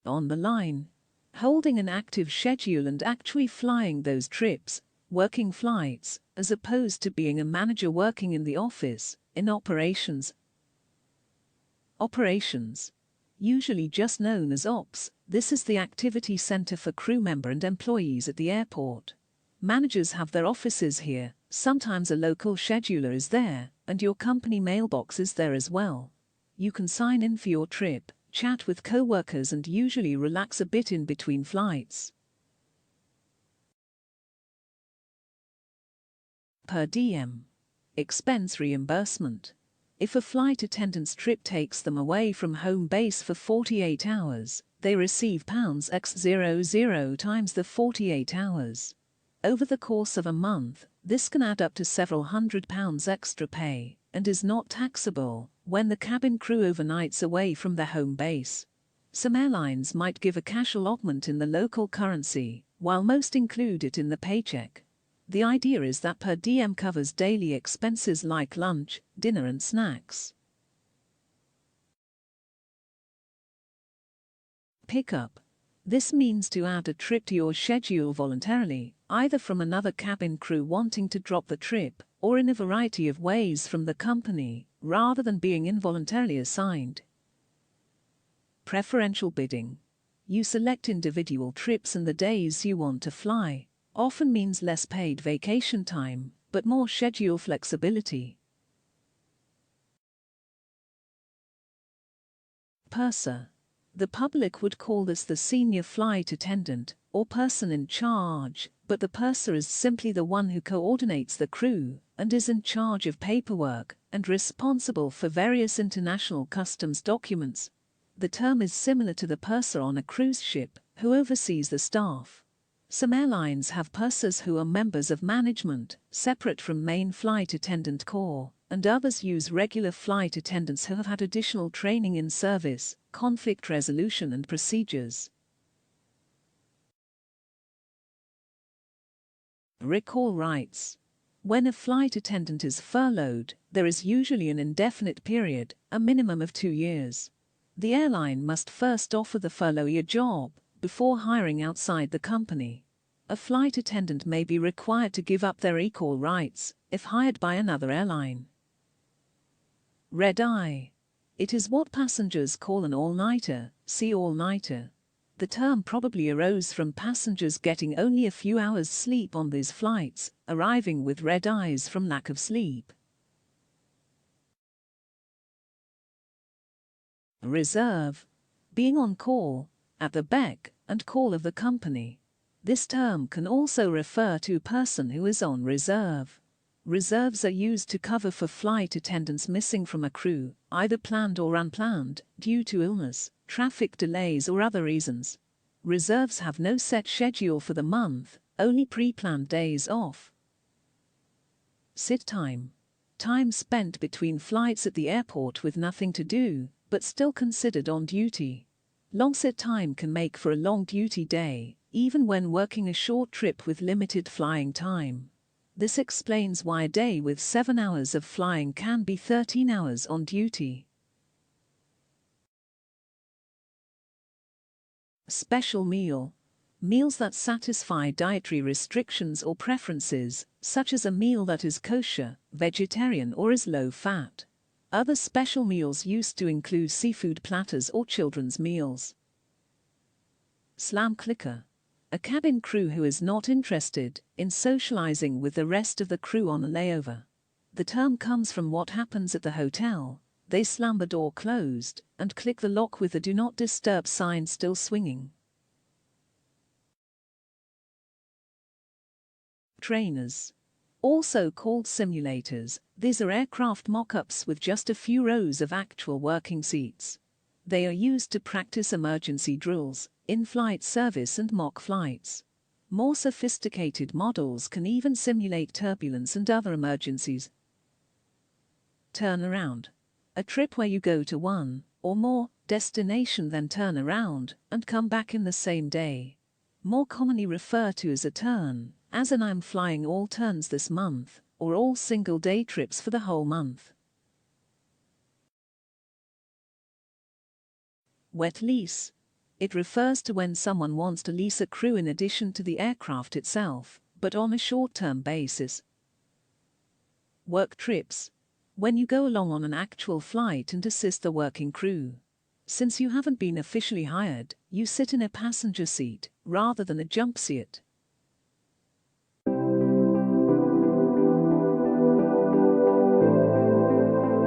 on the line. Holding an active schedule and actually flying those trips, working flights, as opposed to being a manager working in the office, in operations. Operations, usually just known as ops, this is the activity center for crew member and employees at the airport. Managers have their offices here, sometimes a local scheduler is there, and your company mailbox is there as well. You can sign in for your trip, chat with co-workers and usually relax a bit in between flights. Per diem. Expense reimbursement. If a flight attendant's trip takes them away from home base for 48 hours, they receive £X00 times the 48 hours. Over the course of a month, this can add up to several £100 extra pay, and is not taxable when the cabin crew overnights away from their home base. Some airlines might give a cash allotment in the local currency, while most include it in the paycheck. The idea is that per diem covers daily expenses like lunch, dinner and snacks. Pickup. This means to add a trip to your schedule voluntarily, either from another cabin crew wanting to drop the trip, or in a variety of ways from the company, rather than being involuntarily assigned. Preferential bidding. You select individual trips and the days you want to fly. Often means less paid vacation time, but more schedule flexibility. Purser. The public would call this the senior flight attendant, or person in charge, but the purser is simply the one who coordinates the crew, and is in charge of paperwork, and responsible for various international customs documents. The term is similar to the purser on a cruise ship, who oversees the staff. Some airlines have pursers who are members of management, separate from main flight attendant corps, and others use regular flight attendants who have had additional training in service, conflict resolution and procedures. Recall rights. When a flight attendant is furloughed, there is usually an indefinite period, a minimum of 2 years. The airline must first offer the furloughed a job before hiring outside the company. A flight attendant may be required to give up their recall rights if hired by another airline. Red eye. It is what passengers call an all-nighter, see all-nighter. The term probably arose from passengers getting only a few hours sleep on these flights, arriving with red eyes from lack of sleep. Reserve. Being on call, at the beck and call of the company. This term can also refer to a person who is on reserve. Reserves are used to cover for flight attendants missing from a crew, either planned or unplanned, due to illness, traffic delays or other reasons. Reserves have no set schedule for the month, only pre-planned days off. Sit time. Time spent between flights at the airport with nothing to do, but still considered on duty. Long sit time can make for a long duty day, even when working a short trip with limited flying time. This explains why a day with 7 hours of flying can be 13 hours on duty. Special meal. Meals that satisfy dietary restrictions or preferences, such as a meal that is kosher, vegetarian or is low fat. Other special meals used to include seafood platters or children's meals. Slam clicker. A cabin crew who is not interested in socializing with the rest of the crew on a layover. The term comes from what happens at the hotel. They slam the door closed and click the lock with the do not disturb sign still swinging. Trainers. Also called simulators, these are aircraft mock-ups with just a few rows of actual working seats. They are used to practice emergency drills, in-flight service and mock flights. More sophisticated models can even simulate turbulence and other emergencies. Turnaround. A trip where you go to one, or more, destination then turn around and come back in the same day. More commonly referred to as a turn, as in I'm flying all turns this month, or all single-day trips for the whole month. Wet lease. It refers to when someone wants to lease a crew in addition to the aircraft itself, but on a short-term basis. Work trips. When you go along on an actual flight and assist the working crew. Since you haven't been officially hired, you sit in a passenger seat rather than a jump seat.